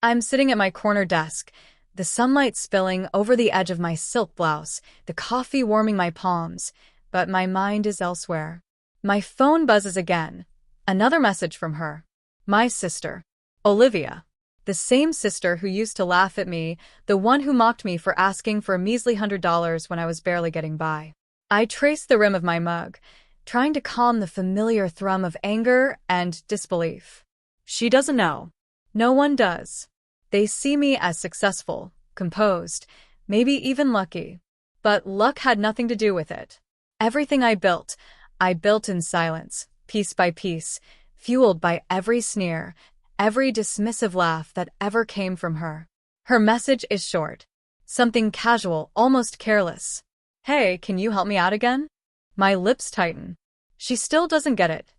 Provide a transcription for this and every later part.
I'm sitting at my corner desk, the sunlight spilling over the edge of my silk blouse, the coffee warming my palms, but my mind is elsewhere. My phone buzzes again. Another message from her. My sister, Olivia. The same sister who used to laugh at me, the one who mocked me for asking for a measly $100 when I was barely getting by. I trace the rim of my mug, trying to calm the familiar thrum of anger and disbelief. She doesn't know. No one does. They see me as successful, composed, maybe even lucky. But luck had nothing to do with it. Everything I built in silence, piece by piece, fueled by every sneer, every dismissive laugh that ever came from her. Her message is short. Something casual, almost careless. Hey, can you help me out again? My lips tighten. She still doesn't get it.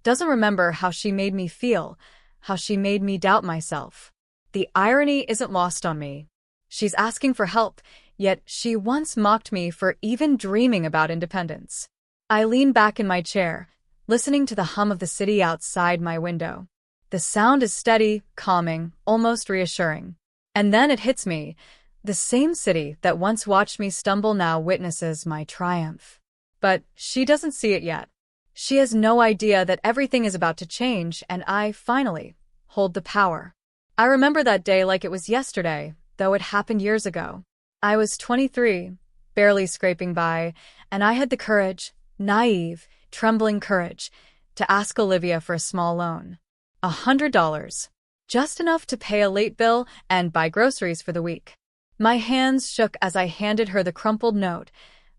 Doesn't remember how she made me feel, how she made me doubt myself. The irony isn't lost on me. She's asking for help, yet she once mocked me for even dreaming about independence. I lean back in my chair, listening to the hum of the city outside my window. The sound is steady, calming, almost reassuring. And then it hits me. The same city that once watched me stumble now witnesses my triumph. But she doesn't see it yet. She has no idea that everything is about to change, and I, finally, hold the power. I remember that day like it was yesterday, though it happened years ago. I was 23, barely scraping by, and I had the courage, naive, trembling courage, to ask Olivia for a small loan. $100. Just enough to pay a late bill and buy groceries for the week. My hands shook as I handed her the crumpled note,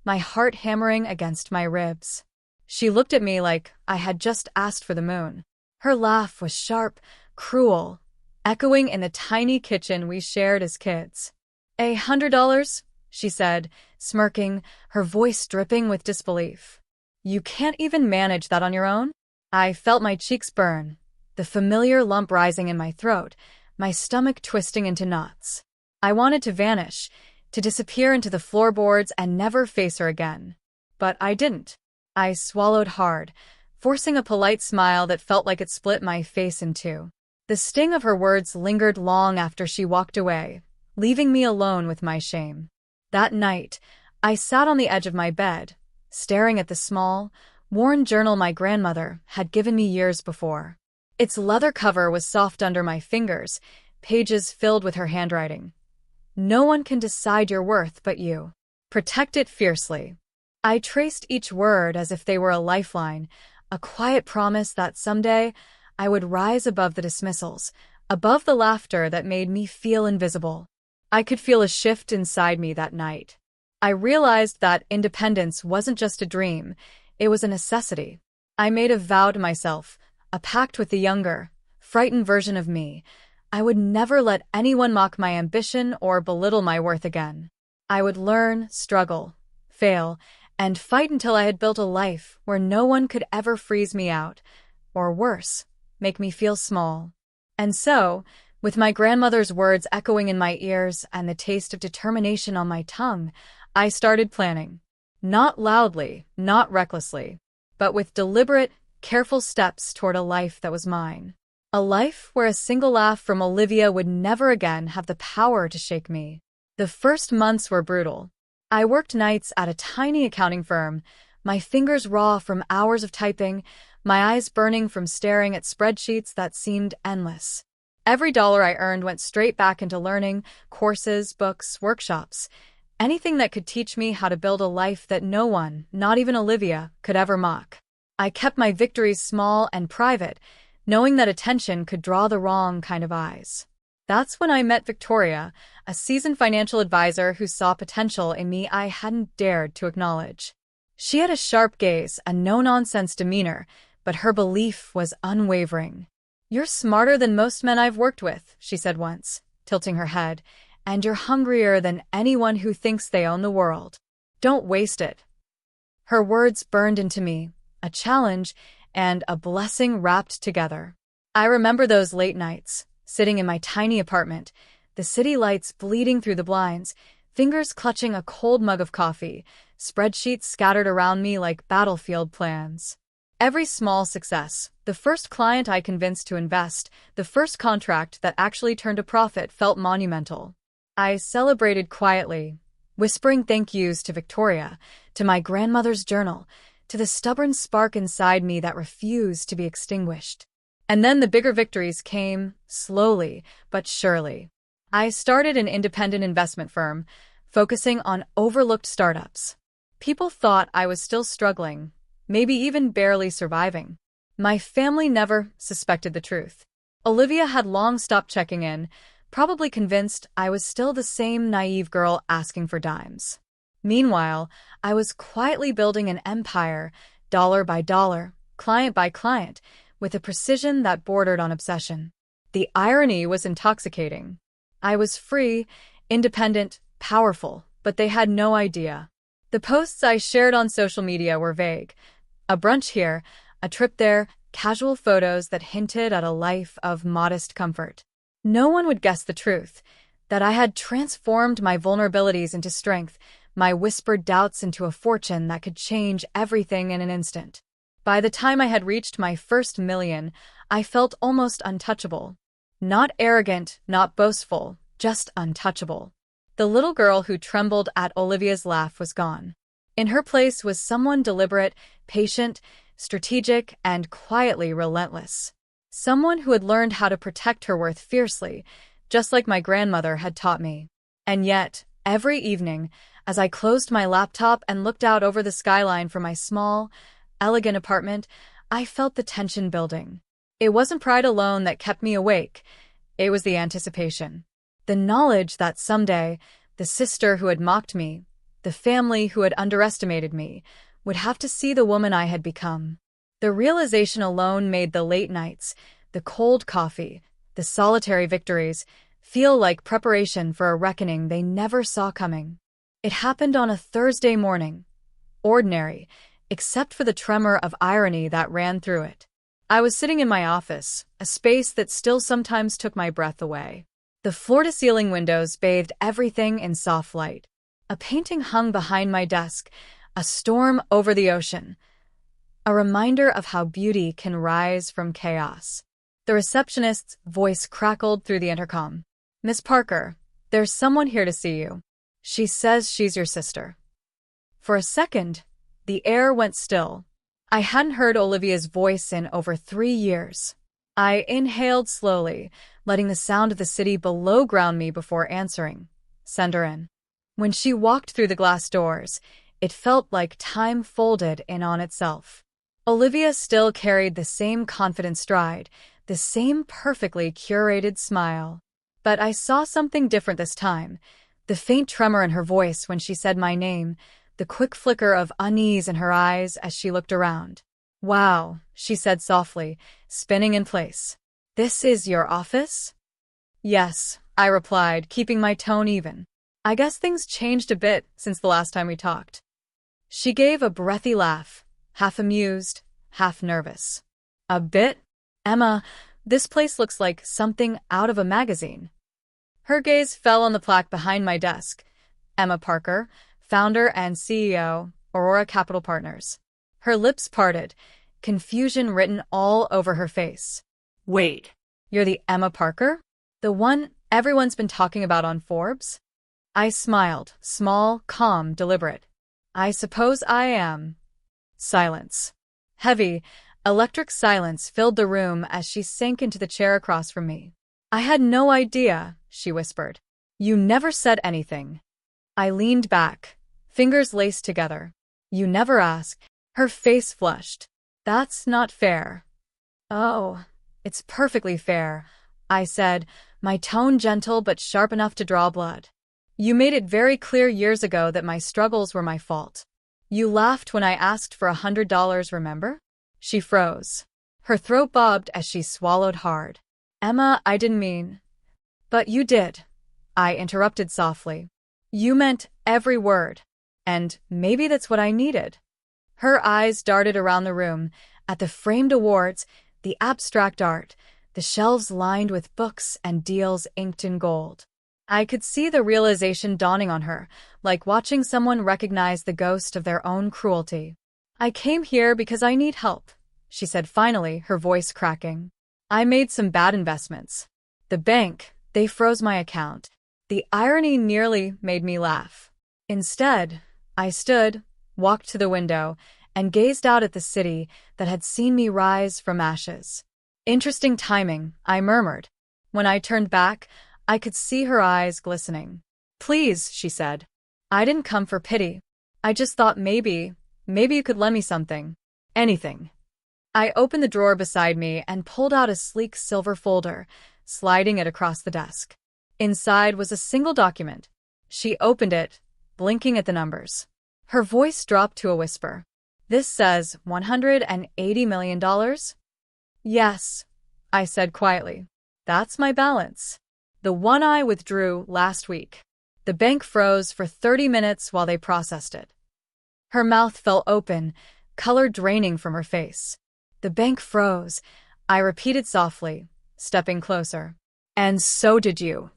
my heart hammering against my ribs. She looked at me like I had just asked for the moon. Her laugh was sharp, cruel, echoing in the tiny kitchen we shared as kids. $100? She said, smirking, her voice dripping with disbelief. You can't even manage that on your own? I felt my cheeks burn, the familiar lump rising in my throat, my stomach twisting into knots. I wanted to vanish, to disappear into the floorboards and never face her again. But I didn't. I swallowed hard, forcing a polite smile that felt like it split my face in two. The sting of her words lingered long after she walked away, leaving me alone with my shame. That night, I sat on the edge of my bed, staring at the small, worn journal my grandmother had given me years before. Its leather cover was soft under my fingers, pages filled with her handwriting. No one can decide your worth but you. Protect it fiercely. I traced each word as if they were a lifeline, a quiet promise that someday I would rise above the dismissals, above the laughter that made me feel invisible. I could feel a shift inside me that night. I realized that independence wasn't just a dream, it was a necessity. I made a vow to myself, a pact with the younger, frightened version of me. I would never let anyone mock my ambition or belittle my worth again. I would learn, struggle, fail, and fight until I had built a life where no one could ever freeze me out, or worse, make me feel small. And so, with my grandmother's words echoing in my ears and the taste of determination on my tongue, I started planning. Not loudly, not recklessly, but with deliberate, careful steps toward a life that was mine. A life where a single laugh from Olivia would never again have the power to shake me. The first months were brutal. I worked nights at a tiny accounting firm, my fingers raw from hours of typing, my eyes burning from staring at spreadsheets that seemed endless. Every dollar I earned went straight back into learning, courses, books, workshops, anything that could teach me how to build a life that no one, not even Olivia, could ever mock. I kept my victories small and private, knowing that attention could draw the wrong kind of eyes. That's when I met Victoria, a seasoned financial advisor who saw potential in me I hadn't dared to acknowledge. She had a sharp gaze, a no-nonsense demeanor, but her belief was unwavering. "You're smarter than most men I've worked with," she said once, tilting her head, "and you're hungrier than anyone who thinks they own the world. Don't waste it." Her words burned into me, a challenge and a blessing wrapped together. I remember those late nights, sitting in my tiny apartment, the city lights bleeding through the blinds, fingers clutching a cold mug of coffee, spreadsheets scattered around me like battlefield plans. Every small success, the first client I convinced to invest, the first contract that actually turned a profit felt monumental. I celebrated quietly, whispering thank yous to Victoria, to my grandmother's journal, to the stubborn spark inside me that refused to be extinguished. And then the bigger victories came, slowly but surely. I started an independent investment firm, focusing on overlooked startups. People thought I was still struggling, maybe even barely surviving. My family never suspected the truth. Olivia had long stopped checking in, probably convinced I was still the same naive girl asking for dimes. Meanwhile, I was quietly building an empire, dollar by dollar, client by client, with a precision that bordered on obsession. The irony was intoxicating. I was free, independent, powerful, but they had no idea. The posts I shared on social media were vague. A brunch here, a trip there, casual photos that hinted at a life of modest comfort. No one would guess the truth, that I had transformed my vulnerabilities into strength, my whispered doubts into a fortune that could change everything in an instant. By the time I had reached my first million, I felt almost untouchable. Not arrogant, not boastful, just untouchable. The little girl who trembled at Olivia's laugh was gone. In her place was someone deliberate, patient, strategic, and quietly relentless. Someone who had learned how to protect her worth fiercely, just like my grandmother had taught me. And yet, every evening, as I closed my laptop and looked out over the skyline from my small, elegant apartment, I felt the tension building. It wasn't pride alone that kept me awake. It was the anticipation. The knowledge that someday, the sister who had mocked me, the family who had underestimated me, would have to see the woman I had become. The realization alone made the late nights, the cold coffee, the solitary victories, feel like preparation for a reckoning they never saw coming. It happened on a Thursday morning. Ordinary, except for the tremor of irony that ran through it. I was sitting in my office, a space that still sometimes took my breath away. The floor-to-ceiling windows bathed everything in soft light. A painting hung behind my desk, a storm over the ocean. A reminder of how beauty can rise from chaos. The receptionist's voice crackled through the intercom. "Miss Parker, there's someone here to see you. She says she's your sister." For a second, the air went still. I hadn't heard Olivia's voice in over 3 years. I inhaled slowly, letting the sound of the city below ground me before answering. "Send her in." When she walked through the glass doors, it felt like time folded in on itself. Olivia still carried the same confident stride, the same perfectly curated smile. But I saw something different this time. The faint tremor in her voice when she said my name, the quick flicker of unease in her eyes as she looked around. "Wow," she said softly, spinning in place. "This is your office?" "Yes," I replied, keeping my tone even. "I guess things changed a bit since the last time we talked." She gave a breathy laugh, half amused, half nervous. "A bit? Emma, this place looks like something out of a magazine." Her gaze fell on the plaque behind my desk. Emma Parker, founder and CEO, Aurora Capital Partners. Her lips parted, confusion written all over her face. "Wait, you're the Emma Parker? The one everyone's been talking about on Forbes?" I smiled, small, calm, deliberate. "I suppose I am." Silence. Heavy, electric silence filled the room as she sank into the chair across from me. "I had no idea," she whispered. "You never said anything." I leaned back, fingers laced together. "You never asked." Her face flushed. "That's not fair." "Oh, it's perfectly fair," I said, my tone gentle but sharp enough to draw blood. "You made it very clear years ago that my struggles were my fault. You laughed when I asked for $100, remember?" She froze. Her throat bobbed as she swallowed hard. "Emma, I didn't mean." "But you did," I interrupted softly. "You meant every word. And maybe that's what I needed." Her eyes darted around the room, at the framed awards, the abstract art, the shelves lined with books and deals inked in gold. I could see the realization dawning on her, like watching someone recognize the ghost of their own cruelty. "I came here because I need help," she said finally, her voice cracking. I made some bad investments. The bank, they froze my account. The irony nearly made me laugh. Instead, I stood, walked to the window, and gazed out at the city that had seen me rise from ashes. Interesting timing, I murmured. When I turned back, I could see her eyes glistening. Please, she said. I didn't come for pity. I just thought maybe you could lend me something. Anything. I opened the drawer beside me and pulled out a sleek silver folder, sliding it across the desk. Inside was a single document. She opened it, blinking at the numbers. Her voice dropped to a whisper. This says $180 million? Yes, I said quietly. That's my balance. The one I withdrew last week. The bank froze for 30 minutes while they processed it. Her mouth fell open, color draining from her face. The bank froze, I repeated softly, stepping closer. And so did you.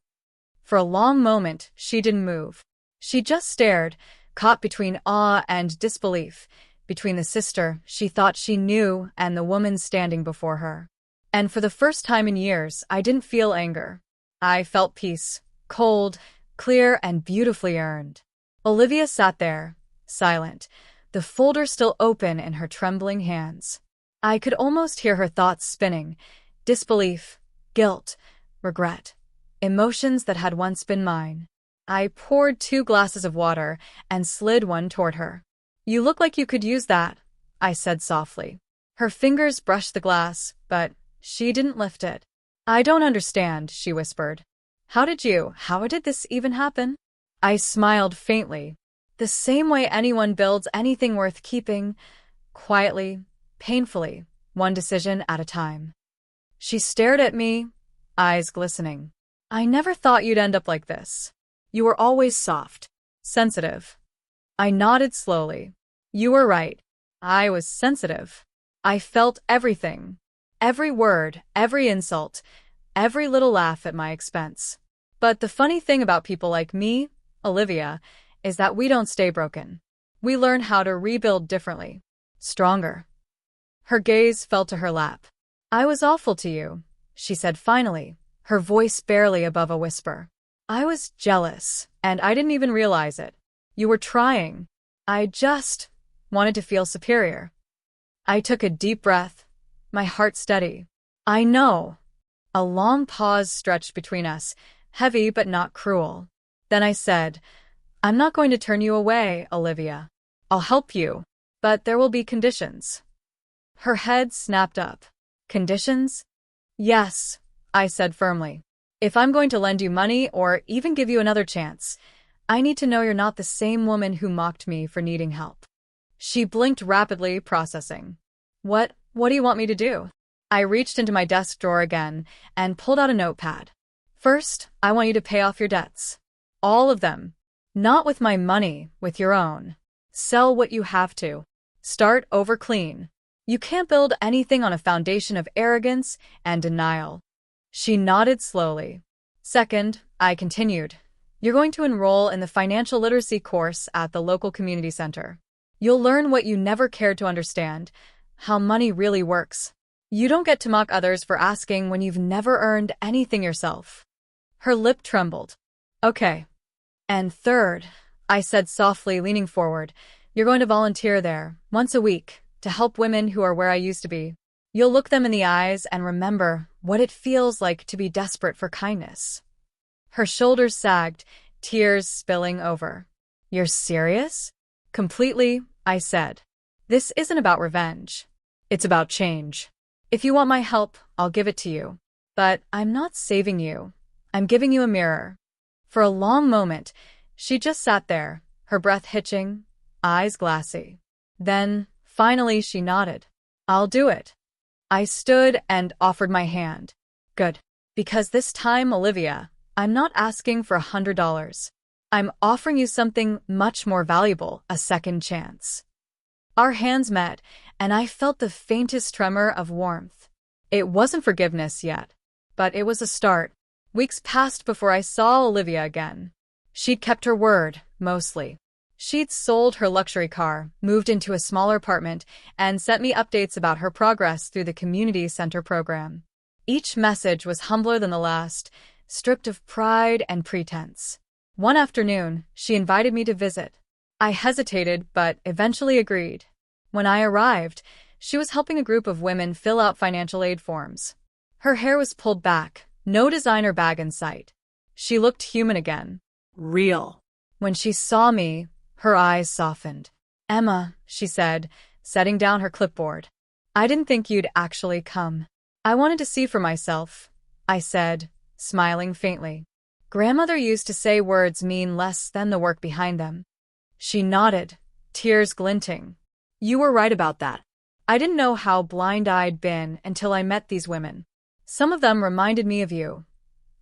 For a long moment, she didn't move. She just stared, caught between awe and disbelief, between the sister she thought she knew and the woman standing before her. And for the first time in years, I didn't feel anger. I felt peace, cold, clear, and beautifully earned. Olivia sat there, silent, the folder still open in her trembling hands. I could almost hear her thoughts spinning, disbelief, guilt, regret, emotions that had once been mine. I poured 2 glasses of water and slid one toward her. You look like you could use that, I said softly. Her fingers brushed the glass, but she didn't lift it. I don't understand, she whispered. How did this even happen? I smiled faintly. The same way anyone builds anything worth keeping, quietly, painfully, one decision at a time. She stared at me, eyes glistening. I never thought you'd end up like this. You were always soft, sensitive. I nodded slowly. You were right. I was sensitive. I felt everything. Every word, every insult, every little laugh at my expense. But the funny thing about people like me, Olivia, is that we don't stay broken. We learn how to rebuild differently, stronger. Her gaze fell to her lap. I was awful to you, she said finally, her voice barely above a whisper. I was jealous, and I didn't even realize it. You were trying. I just wanted to feel superior. I took a deep breath, my heart steady. I know. A long pause stretched between us, heavy but not cruel. Then I said, I'm not going to turn you away, Olivia. I'll help you, but there will be conditions. Her head snapped up. Conditions? Yes, I said firmly. If I'm going to lend you money or even give you another chance, I need to know you're not the same woman who mocked me for needing help. She blinked rapidly, processing. What do you want me to do? I reached into my desk drawer again and pulled out a notepad. First, I want you to pay off your debts. All of them. Not with my money, with your own. Sell what you have to. Start over clean. You can't build anything on a foundation of arrogance and denial. She nodded slowly. Second, I continued. You're going to enroll in the financial literacy course at the local community center. You'll learn what you never cared to understand, how money really works. You don't get to mock others for asking when you've never earned anything yourself. Her lip trembled. Okay. And third, I said softly, leaning forward, you're going to volunteer there, once a week, to help women who are where I used to be. You'll look them in the eyes and remember what it feels like to be desperate for kindness. Her shoulders sagged, tears spilling over. You're serious? Completely, I said. This isn't about revenge. It's about change. If you want my help, I'll give it to you. But I'm not saving you. I'm giving you a mirror. For a long moment, she just sat there, her breath hitching, eyes glassy. Then, finally, she nodded. I'll do it. I stood and offered my hand. Good. Because this time, Olivia, I'm not asking for $100. I'm offering you something much more valuable, a second chance. Our hands met, and I felt the faintest tremor of warmth. It wasn't forgiveness yet, but it was a start. Weeks passed before I saw Olivia again. She'd kept her word, mostly. She'd sold her luxury car, moved into a smaller apartment, and sent me updates about her progress through the community center program. Each message was humbler than the last, stripped of pride and pretense. One afternoon, she invited me to visit. I hesitated, but eventually agreed. When I arrived, she was helping a group of women fill out financial aid forms. Her hair was pulled back, no designer bag in sight. She looked human again. Real. When she saw me, her eyes softened. "Emma," she said, setting down her clipboard. "I didn't think you'd actually come. I wanted to see for myself," I said, smiling faintly. "Grandmother used to say words mean less than the work behind them." She nodded, tears glinting. "You were right about that. I didn't know how blind I'd been until I met these women. Some of them reminded me of you.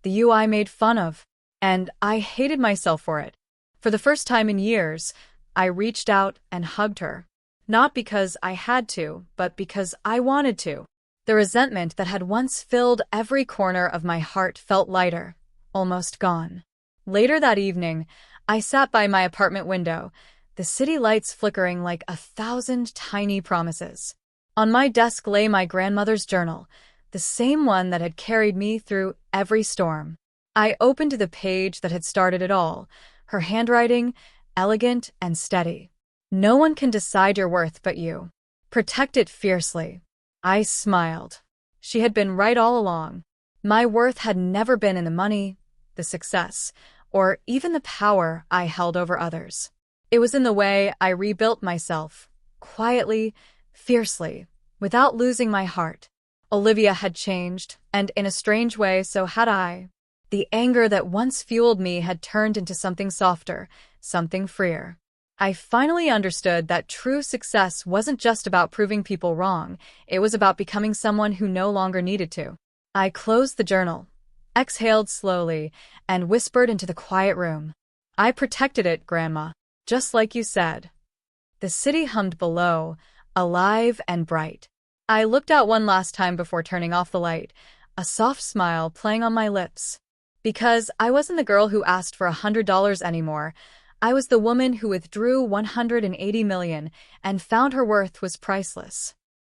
The you I made fun of. And I hated myself for it. For the first time in years, I reached out and hugged her. Not because I had to, but because I wanted to." The resentment that had once filled every corner of my heart felt lighter, almost gone. Later that evening, I sat by my apartment window, the city lights flickering like 1,000 tiny promises. On my desk lay my grandmother's journal, the same one that had carried me through every storm. I opened the page that had started it all, her handwriting, elegant and steady. "No one can decide your worth but you. Protect it fiercely." I smiled. She had been right all along. My worth had never been in the money, the success, or even the power I held over others. It was in the way I rebuilt myself, quietly, fiercely, without losing my heart. Olivia had changed, and in a strange way, so had I. The anger that once fueled me had turned into something softer, something freer. I finally understood that true success wasn't just about proving people wrong, it was about becoming someone who no longer needed to. I closed the journal, exhaled slowly, and whispered into the quiet room. "I protected it, Grandma, just like you said." The city hummed below, alive and bright. I looked out one last time before turning off the light, a soft smile playing on my lips. Because I wasn't the girl who asked for $100 anymore. I was the woman who withdrew 180 million and found her worth was priceless.